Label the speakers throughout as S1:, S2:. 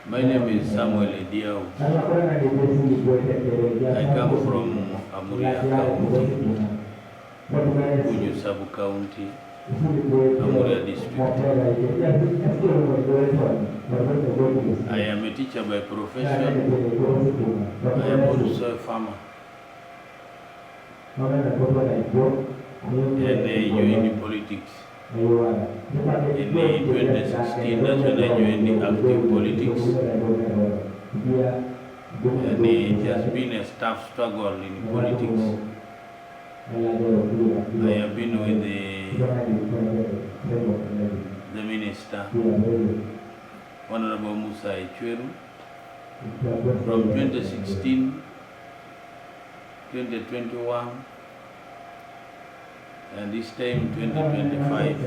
S1: My name is Samuel Ediao. I come from Amurya County, Ecweru Sub-County, Amurya District. I am a teacher by profession. I am also a farmer. And I joined politics. In 2016, that's when I joined the active politics. And it has been a tough struggle in politics. I have been with the minister, Honorable Ecweru, from 2016, 2021, and this time 2025.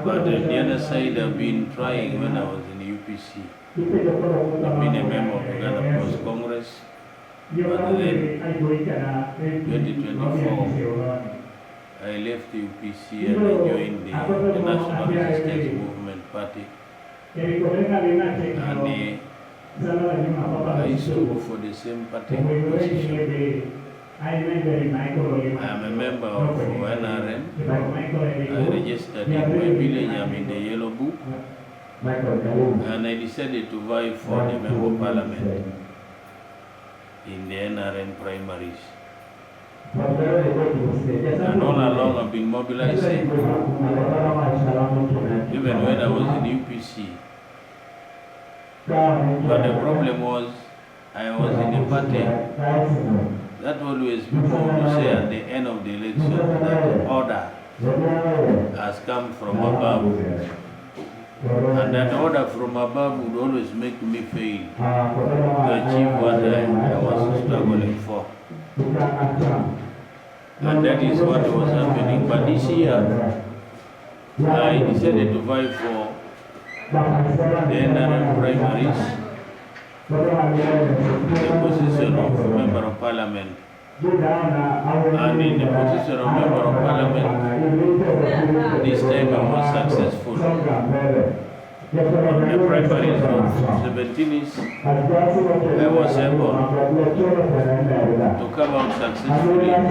S1: But on the other side, I've been trying when I was in the UPC. I've been a member of the Ghana Post Congress. But then, 2024, I left the UPC and I joined the National Resistance Movement Party. And I stood for the same party position. I am a member of NRM. I registered in my village. I'm in the yellow book. And I decided to vie for the member of parliament in the NRM primaries. And all along I've been mobilizing, even when I was in UPC. But the problem was, I was in a party that always people will say at the end of the election that the order has come from above. And that order from above would always make me fail to achieve what I was struggling for. And that is what was happening. But this year, I decided to vie for the NRM primaries, the position of Member of Parliament. And in the position of Member of Parliament, this time I was successful. On the primaries of 17th, I was able to come out successfully. And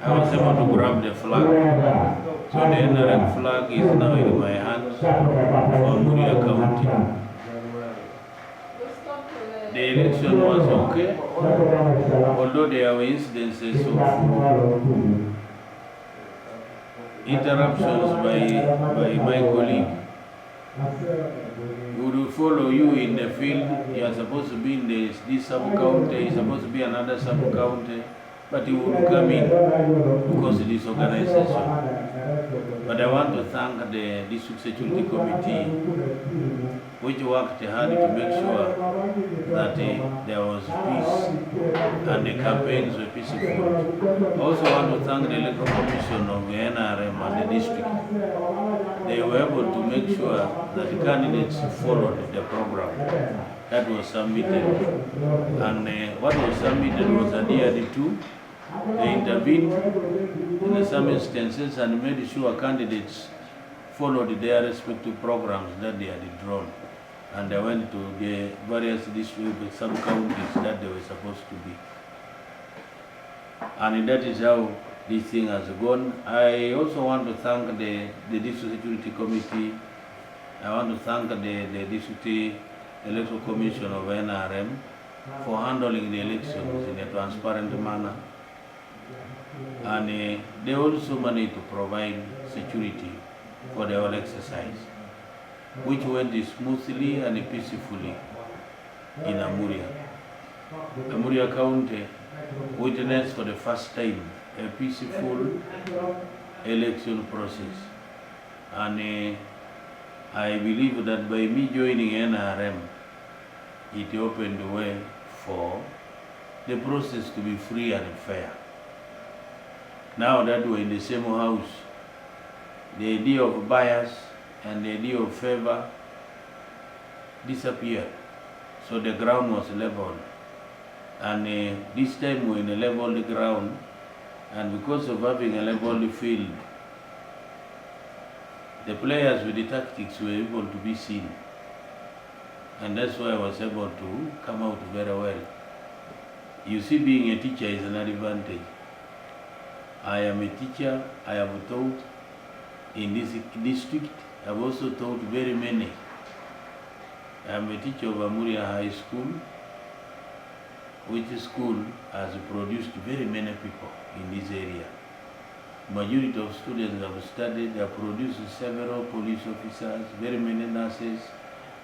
S1: I was able to grab the flag. So the NRM flag is now in my hands for Amurya County. The election was okay, although there were incidences of interruptions by my colleague. Who will follow you in the field. You are supposed to be in this sub-county, you are supposed to be another sub-county, but you will come in because of this organization. But I want to thank the District Security Committee, which worked hard to make sure that there was peace and the campaigns were peaceful. I also want to thank the Electoral Commission of the NRM and the district. They were able to make sure that the candidates followed the program that was submitted. And what was submitted was adhered to. They intervened in some instances and made sure candidates followed their respective programs that they had drawn. And they went to the various district sub-counties that they were supposed to be. And that is how this thing has gone. I also want to thank the District Security Committee. I want to thank the District Electoral Commission of NRM for handling the elections in a transparent manner. And they also managed to provide security for the whole exercise, which went smoothly and peacefully in Amurya. Amurya County witnessed for the first time a peaceful election process. And I believe that by me joining NRM, it opened the way for the process to be free and fair. Now that we're in the same house, the idea of bias and the idea of favor disappeared. So the ground was leveled. And this time we're in a leveled ground, and because of having a leveled field, the players with the tactics were able to be seen. And that's why I was able to come out very well. You see, being a teacher is an advantage. I am a teacher, I have taught in this district. I've also taught very many. I am a teacher of Amurya High School, which school has produced very many people in this area. Majority of students have studied, they have produced several police officers, very many nurses,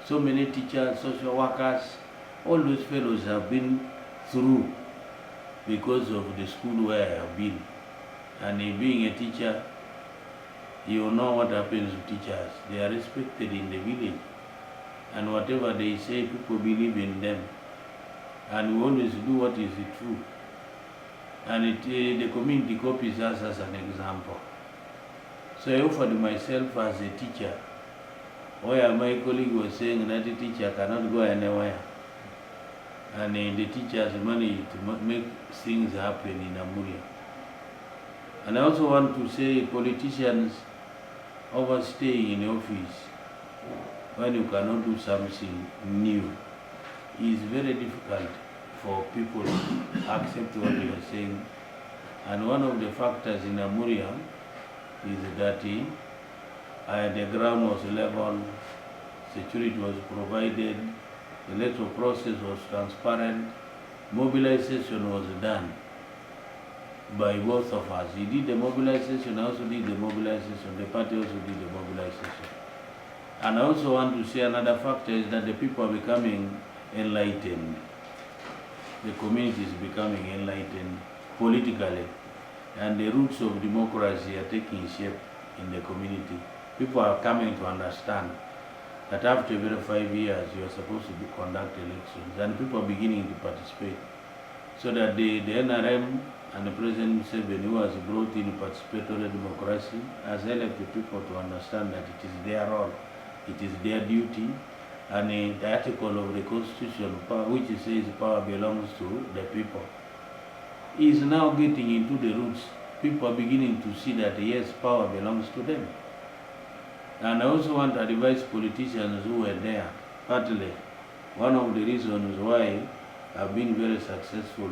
S1: so many teachers, social workers. All those fellows have been through because of the school where I have been. And in being a teacher, you know what happens to teachers. They are respected in the village. And whatever they say, people believe in them. And we always do what is true. And the community copies us as an example. So I offered myself as a teacher, where my colleague was saying that the teacher cannot go anywhere. And the teachers managed to make things happen in Amurya. And I also want to say politicians overstaying in office when you cannot do something new is very difficult for people to accept what you are saying. And one of the factors in Amurya is that the ground was level, security was provided, the electoral process was transparent, mobilization was done by both of us. He did the mobilization, I also did the mobilization, the party also did the mobilization. And I also want to say another factor is that the people are becoming enlightened. The community is becoming enlightened politically, and the roots of democracy are taking shape in the community. People are coming to understand that after every 5 years you are supposed to conduct elections, and people are beginning to participate. So that the NRM and the President Museveni, who has brought in participatory democracy, has helped the people to understand that it is their role, it is their duty, and the article of the Constitution, which says power belongs to the people, is now getting into the roots. People are beginning to see that yes, power belongs to them. And I also want to advise politicians who were there, partly one of the reasons why I've been very successful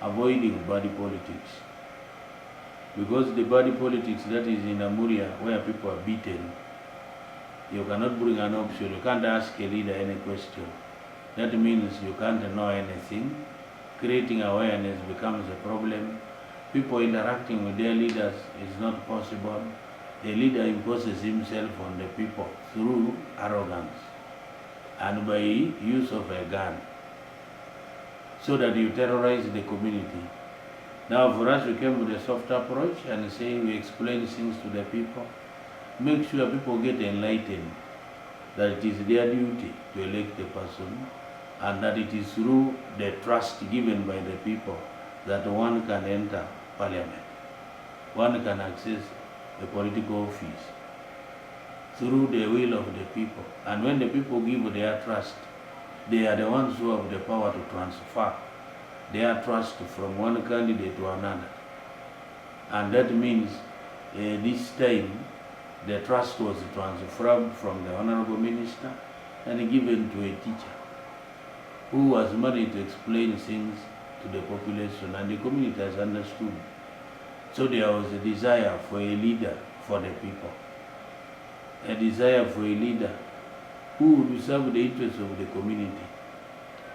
S1: avoiding body politics. Because the body politics that is in Amurya, where people are beaten, you cannot bring an option, you can't ask a leader any question. That means you can't know anything. Creating awareness becomes a problem. People interacting with their leaders is not possible. The leader imposes himself on the people through arrogance and by use of a gun, so that you terrorize the community. Now for us, we came with a soft approach and say we explain things to the people. Make sure people get enlightened that it is their duty to elect a person, and that it is through the trust given by the people that one can enter parliament. One can access the political office through the will of the people. And when the people give their trust, they are the ones who have the power to transfer their trust from one candidate to another. And that means this time the trust was transferred from the Honorable Minister and given to a teacher who was managed to explain things to the population, and the community has understood. So there was a desire for a leader for the people, a desire for a leader who would serve the interests of the community.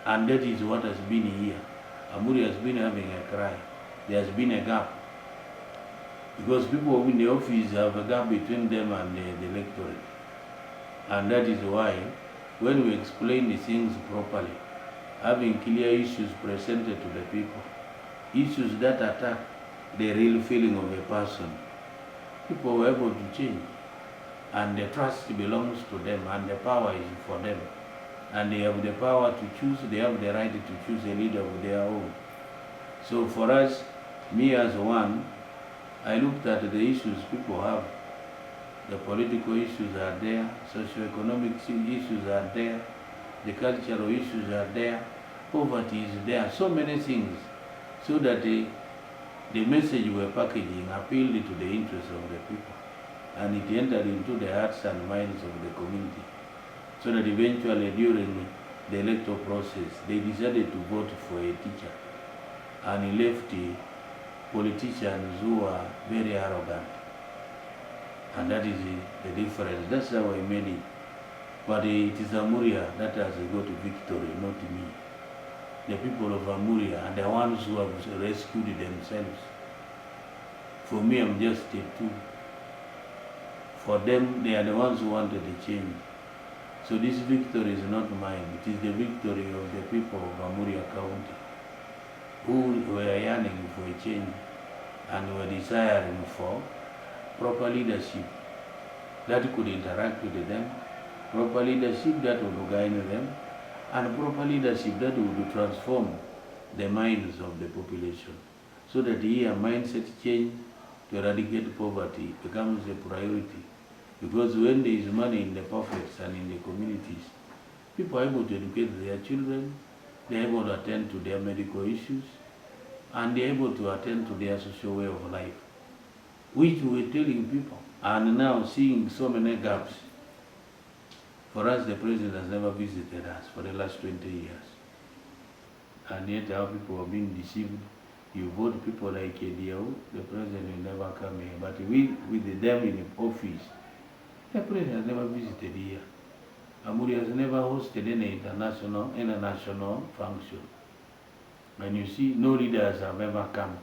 S1: And that is what has been here. Amurya has been having a cry. There has been a gap. Because people in the office have a gap between them and the electorate. And that is why, when we explain the things properly, having clear issues presented to the people, issues that attack the real feeling of a person, people were able to change. And the trust belongs to them, and the power is for them. And they have the power to choose, they have the right to choose a leader of their own. So for us, me as one, I looked at the issues people have. The political issues are there, socio-economic issues are there, the cultural issues are there, poverty is there, so many things, so that the message we're packaging appealed to the interests of the people. and it entered into the hearts and minds of the community. So that eventually during the electoral process, they decided to vote for a teacher, and he left the politicians who are very arrogant. And that is the difference. That's how I made it. But it is Amurya that has got victory, not me. The people of Amurya are the ones who have rescued themselves. For me, I'm just a tool. For them, they are the ones who wanted the change. So this victory is not mine. It is the victory of the people of Amurya County, who were yearning for a change and were desiring for proper leadership that could interact with them, proper leadership that would organize them, and proper leadership that would transform the minds of the population, so that here mindset change to eradicate poverty becomes a priority. Because when there is money in the pockets and in the communities, people are able to educate their children, they are able to attend to their medical issues, and they are able to attend to their social way of life, which we were telling people, and now seeing so many gaps. For us, the president has never visited us for the last 20 years. And yet our people are being deceived. You vote people like Ediao, the president will never come here. But with them in the office, the president has never visited here. Amurya has never hosted any international function. And you see, no leaders have ever come.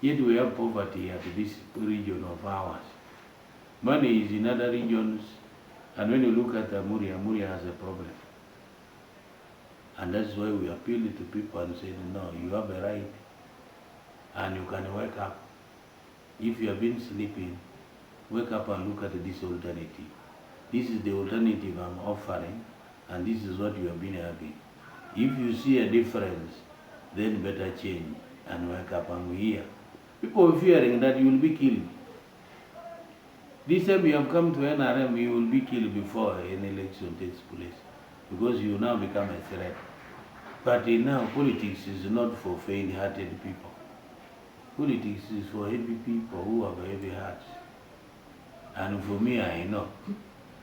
S1: Yet we have poverty at this region of ours. Money is in other regions. And when you look at Amurya, Amurya has a problem. And that's why we appealed to people and said, no, you have a right and you can wake up. If you have been sleeping, wake up and look at this alternative. This is the alternative I'm offering, and this is what you have been having. If you see a difference, then better change and wake up and hear. People are fearing that you will be killed. This time you have come to NRM, you will be killed before an election takes place, because you now become a threat. But now politics is not for faint-hearted people. Politics is for heavy people who have heavy hearts. And for me, I know,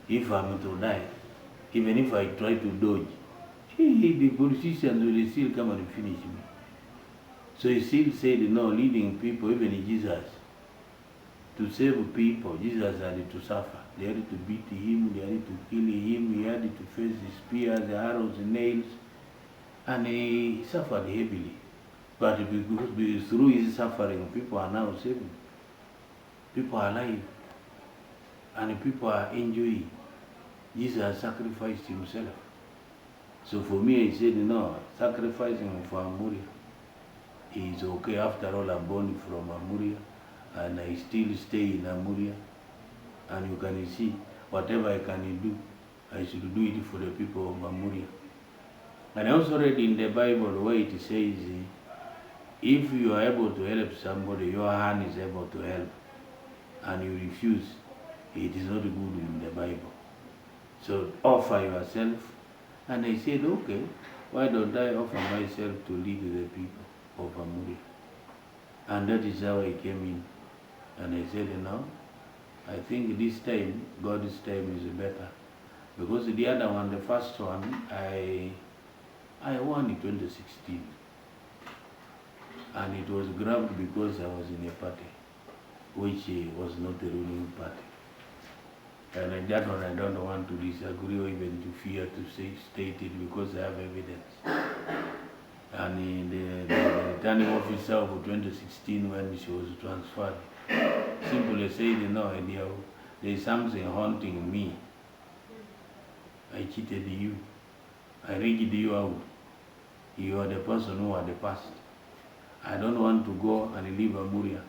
S1: if I'm to die, even if I try to dodge, the politicians will still come and finish me. So he still said, no, leading people, even Jesus, to save people, Jesus had to suffer. They had to beat him, they had to kill him, he had to face the spears, the arrows, the nails, and he suffered heavily. But because through his suffering, people are now saved. People are alive. And people are enjoying. Jesus sacrificed himself. So for me, I said, no, sacrificing for Amurya is okay. After all, I'm born from Amurya, and I still stay in Amurya. And you can see, whatever I can do, I should do it for the people of Amurya. And I also read in the Bible where it says, if you are able to help somebody, your hand is able to help, and you refuse, it is not good in the Bible. So offer yourself. And I said, okay, why don't I offer myself to lead the people of Amurya? And that is how I came in. And I said, no, I think this time, God's time is better. Because the other one, the first one, I won in 2016. And it was grabbed because I was in a party, which was not the ruling party. And that one I don't want to disagree or even to fear to state it, because I have evidence. And the returning officer of 2016, when she was transferred, simply said, no idea, there is something haunting me. I cheated you. I rigged you out. You are the person who are the past. I don't want to go and leave Amurya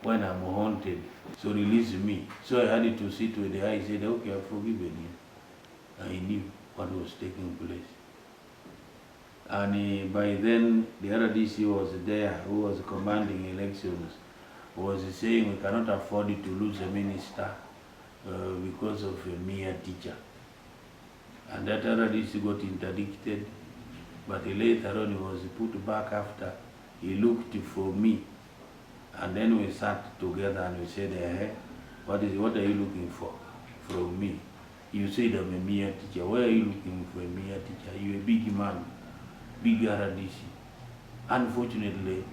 S1: when I'm haunted. So release me. So I had to sit with the eye. I said, okay, I've forgiven you. I knew what was taking place. And by then, the RDC was there, who was commanding elections, was saying we cannot afford to lose a minister because of a mere teacher. And that RDC got interdicted, but later on he was put back after he looked for me. And then we sat together and we said, What are you looking for from me? You said I'm a mere teacher. Why are you looking for a mere teacher? You're a big man, big RDC. Unfortunately,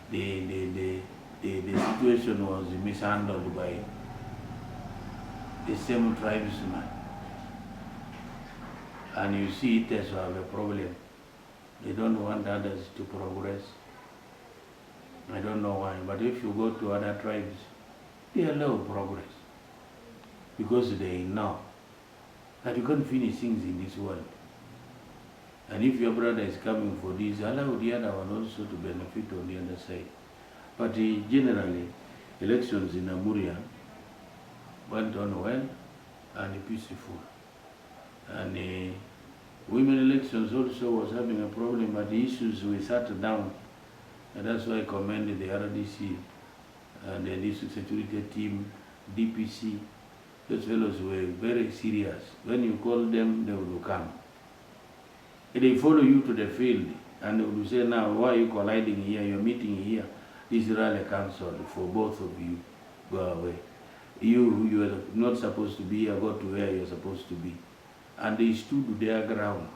S1: the situation was mishandled by the same tribesman. And you see teso have a problem. They don't want others to progress. I don't know why, but if you go to other tribes, they allow progress. Because they know that you can't finish things in this world. And if your brother is coming for this, allow the other one also to benefit on the other side. But generally, elections in Amurya went on well and peaceful. And women elections also was having a problem, but the issues we sat down. And that's why I commended the RDC and the district security team, DPC. Those fellows were very serious. When you call them, they will come. They follow you to the field and they will say, now, why are you colliding here? You're meeting here. This is rally council for both of you. Go away. You are not supposed to be here, go to where you're supposed to be. And they stood their ground.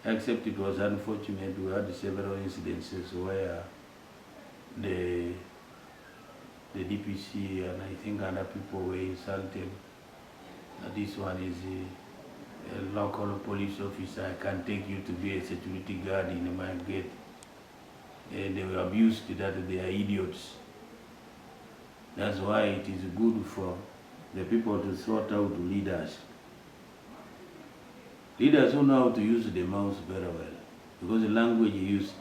S1: Except it was unfortunate, we had several incidences where the DPC and I think other people were insulted. This one is a local police officer. I can take you to be a security guard in my gate. They were abused that they are idiots. That's why it is good for the people to sort out leaders. Leaders who know how to use the mouth very well, because the language used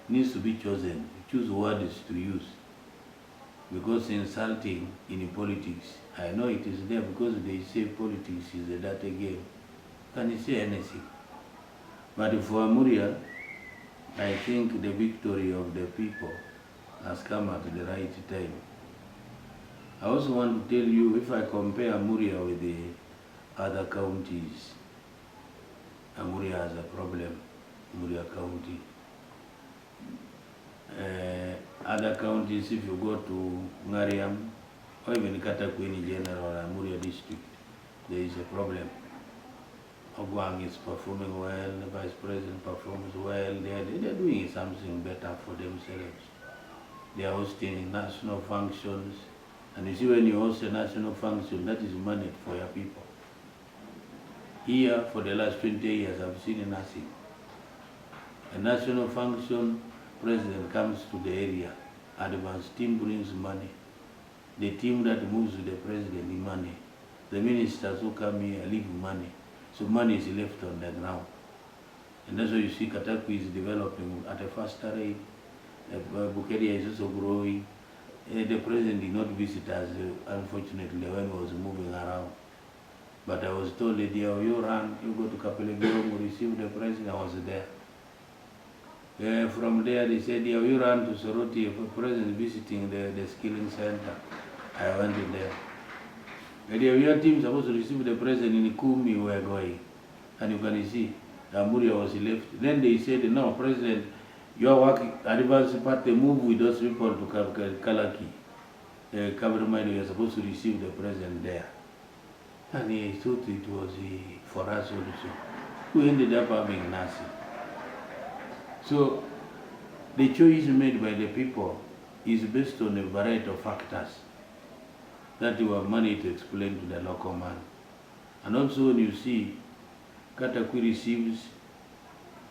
S1: needs to be chosen. Choose words to use. Because insulting in politics, I know it is there because they say politics is a dirty game. Can you say anything? But for Amurya, I think the victory of the people has come at the right time. I also want to tell you, if I compare Amurya with the other counties, Amurya has a problem, Amurya County. Other counties, if you go to NRM, or even Katakwini in general, Amurya district, there is a problem. Ogwang is performing well, the vice president performs well, they are doing something better for themselves. They are hosting national functions, and you see when you host a national function, that is money for your people. Here, for the last 20 years, I've seen nothing. A national function, president comes to the area, advance team brings money. The team that moves with the president in money. The ministers who come here leave money. So money is left on the ground. And that's why you see Katakwi is developing at a faster rate. Bukeria is also growing. The president did not visit us, unfortunately, when he was moving around. But I was told that you run, you go to Kapelegoro, receive the president. I was there. From there, they said, you run to Soroti, for president visiting the skilling center. I went in there. Your team supposed to receive the president in Kumi, we were going. And you can see, Amurya was left. Then they said, no, president, you are working, advance party, move with those people to Kalaki. Kabramaino, you are supposed to receive the president there. And he thought it was for us also. We ended up having nothing. So, the choice made by the people is based on a variety of factors that you have money to explain to the local man. And also when you see Katakwi receives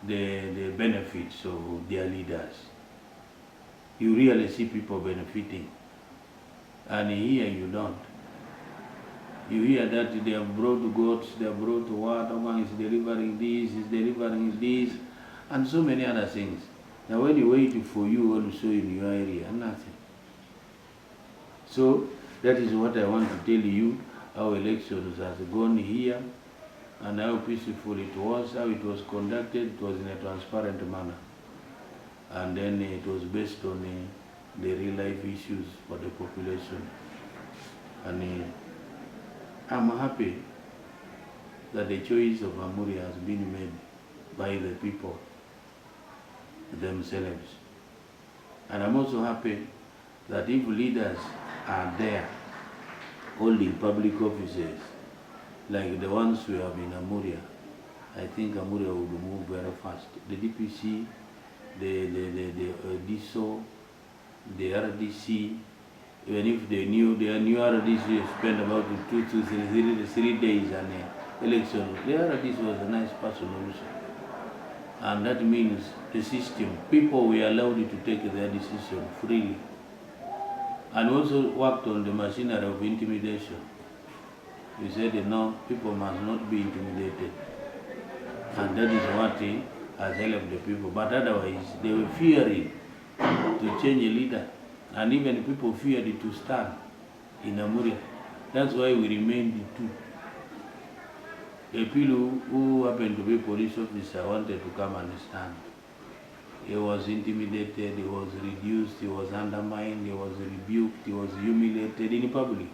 S1: the benefits of their leaders, you really see people benefiting. And here you don't. You hear that they have brought goats, they have brought water, one is delivering this, and so many other things. Now when you wait for you also in your area, nothing. So that is what I want to tell you, how elections has gone here, and how peaceful it was, how it was conducted. It was in a transparent manner. And then it was based on the real life issues for the population. And I'm happy that the choice of Amurya has been made by the people themselves. And I'm also happy that if leaders are there holding public offices, like the ones we have in Amurya, I think Amurya would move very fast. The DPC, the teso, the RDC, even if the new RDC spent about 2 to 3 days on the election, the RDC was a nice person also. And that means the system, people were allowed to take their decision freely. And also worked on the machinery of intimidation. We said, no, people must not be intimidated. And that is what has helped the people. But otherwise, they were fearing to change a leader. And even people feared to stand in Amurya. That's why we remained two. A people who happened to be police officer wanted to come and stand. He was intimidated, he was reduced, he was undermined, he was rebuked, he was humiliated in public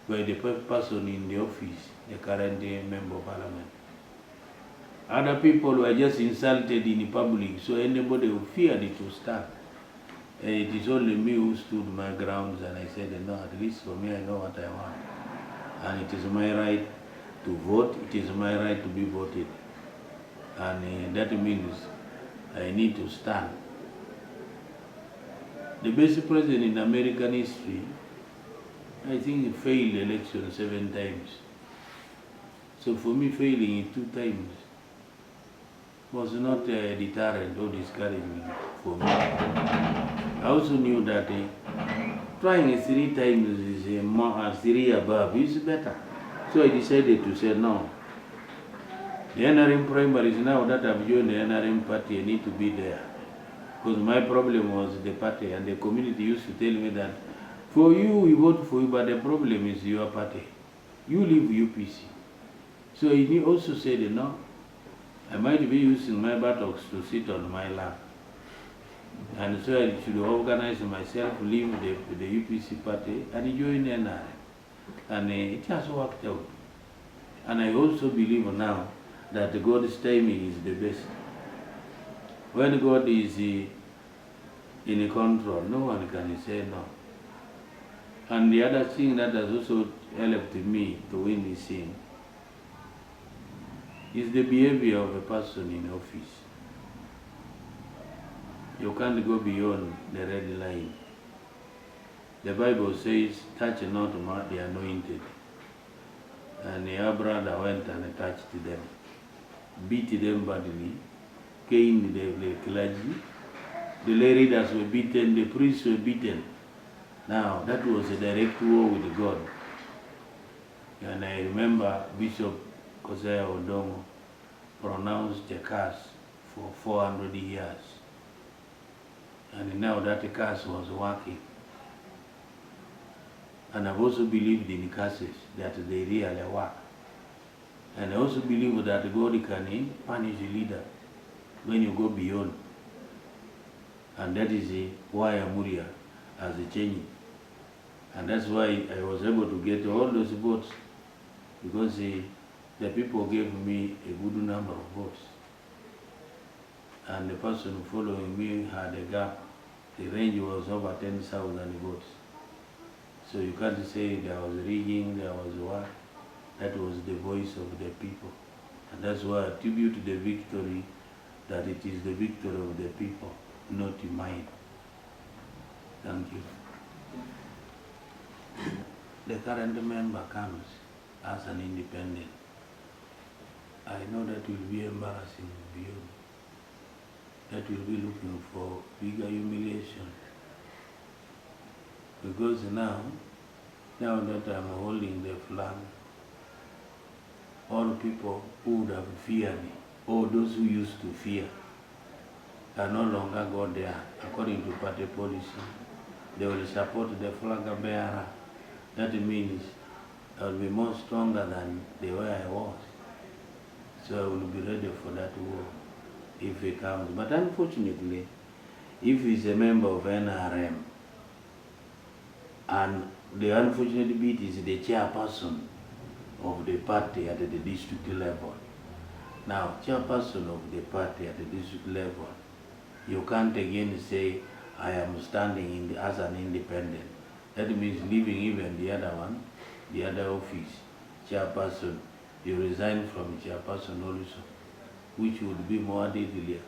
S1: by the person in the office, the current member of parliament. Other people were just insulted in public, so anybody who feared to stand. It is only me who stood my grounds, and I said, no, at least for me I know what I want. And it is my right to vote, it is my right to be voted. And that means I need to stand. The best president in American history, I think, failed election 7 times. So for me, failing it 2 times was not a deterrent or discouragement for me. I also knew that trying 3 times is 3 above is better. So I decided to say no. The NRM primaries, now that I've joined the NRM party, I need to be there. Because my problem was the party, and the community used to tell me that, for you, we vote for you, but the problem is your party. You leave UPC. So he also said, no, I might be using my buttocks to sit on my lap. And so I should organize myself, leave the UPC party, and join NRM. And it has worked out. And I also believe now that God's timing is the best. When God is in control, no one can say no. And the other thing that has also helped me to win this thing is the behavior of a person in office. You can't go beyond the red line. The Bible says, touch not the anointed. And your brother went and touched them, beat them badly, caned the clergy, the lay readers were beaten, the priests were beaten. Now, that was a direct war with God. And I remember Bishop Kosea Odongo pronounced a curse for 400 years. And now that curse was working. And I've also believed in curses, that they really work. And I also believe that God can punish a leader when you go beyond. And that is why Amurya has changed. And that's why I was able to get all those votes, because the people gave me a good number of votes. And the person following me had a gap. The range was over 10,000 votes. So you can't say there was rigging, there was what. That was the voice of the people. And that's why I attribute the victory, that it is the victory of the people, not mine. Thank you. The current member comes as an independent. I know that will be embarrassing for you. That will be looking for bigger humiliation. Because now that I'm holding the flag, all people who would have feared, or those who used to fear, are no longer go there. According to party policy, they will support the flag bearer. That means I will be more stronger than the way I was. So I will be ready for that war if it comes. But unfortunately, if he's a member of NRM, and the unfortunate bit is the chairperson of the party at the district level. Now, chairperson of the party at the district level, you can't again say, I am standing as an independent. That means leaving even the other one, the other office, chairperson, you resign from chairperson also, which would be more deadlier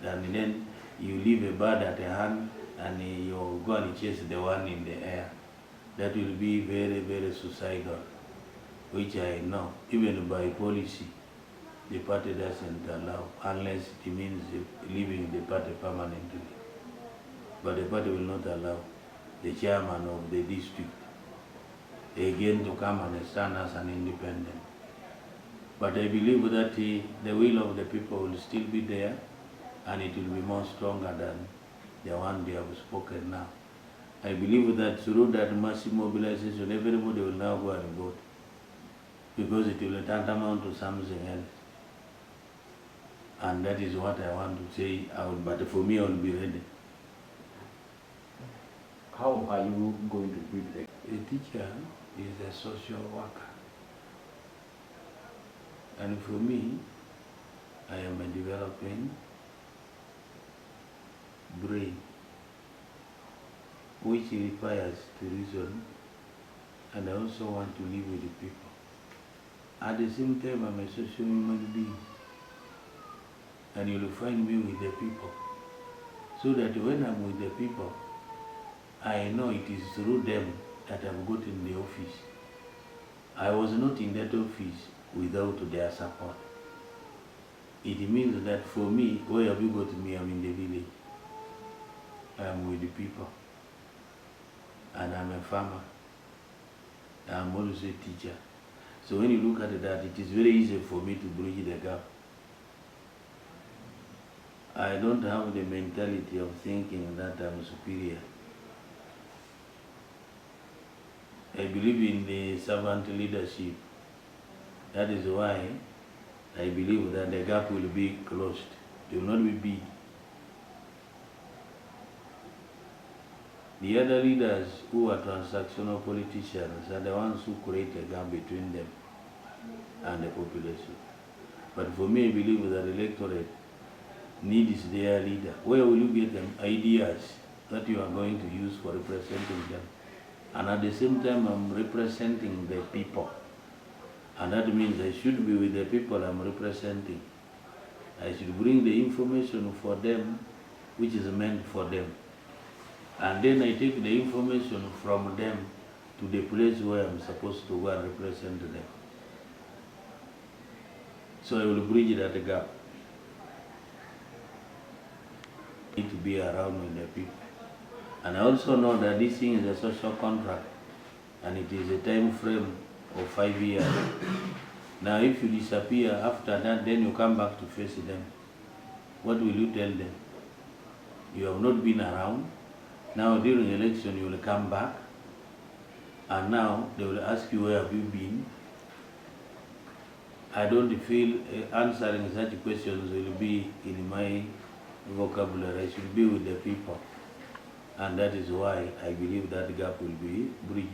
S1: than then you leave a bird at a hand and you go and chase the one in the air. That will be very, very suicidal, which I know, even by policy, the party doesn't allow, unless it means leaving the party permanently. But the party will not allow the chairman of the district again to come and stand as an independent. But I believe that the will of the people will still be there, and it will be more stronger than the one they have spoken now. I believe that through that massive mobilization, everybody will now go and vote, because it will tantamount to something else. And that is what I want to say, but for me, I will be ready.
S2: How are you going to build it?
S1: A teacher is a social worker. And for me, I am a developing brain, which requires to reason, and I also want to live with the people. At the same time, I'm a social human being, and you'll find me with the people, so that when I'm with the people, I know it is through them that I've gotten the office. I was not in that office without their support. It means that for me, where have you got me? I'm in the village. I'm with the people. And I'm a farmer. I'm also a teacher. So when you look at that, it is very easy for me to bridge the gap. I don't have the mentality of thinking that I'm superior. I believe in the servant leadership. That is why I believe that the gap will be closed. It will not be big. The other leaders who are transactional politicians are the ones who create a gap between them and the population. But for me, I believe that the electorate needs their leader. Where will you get them ideas that you are going to use for representing them? And at the same time, I'm representing the people. And that means I should be with the people I'm representing. I should bring the information for them, which is meant for them. And then I take the information from them to the place where I'm supposed to go and represent them. So I will bridge that gap. I need to be around with the people. And I also know that this thing is a social contract, and it is a time frame of 5 years. Now if you disappear after that, then you come back to face them. What will you tell them? You have not been around. Now during election you will come back, and now they will ask you, where have you been? I don't feel answering such questions will be in my vocabulary. I should be with the people. And that is why I believe that gap will be bridged.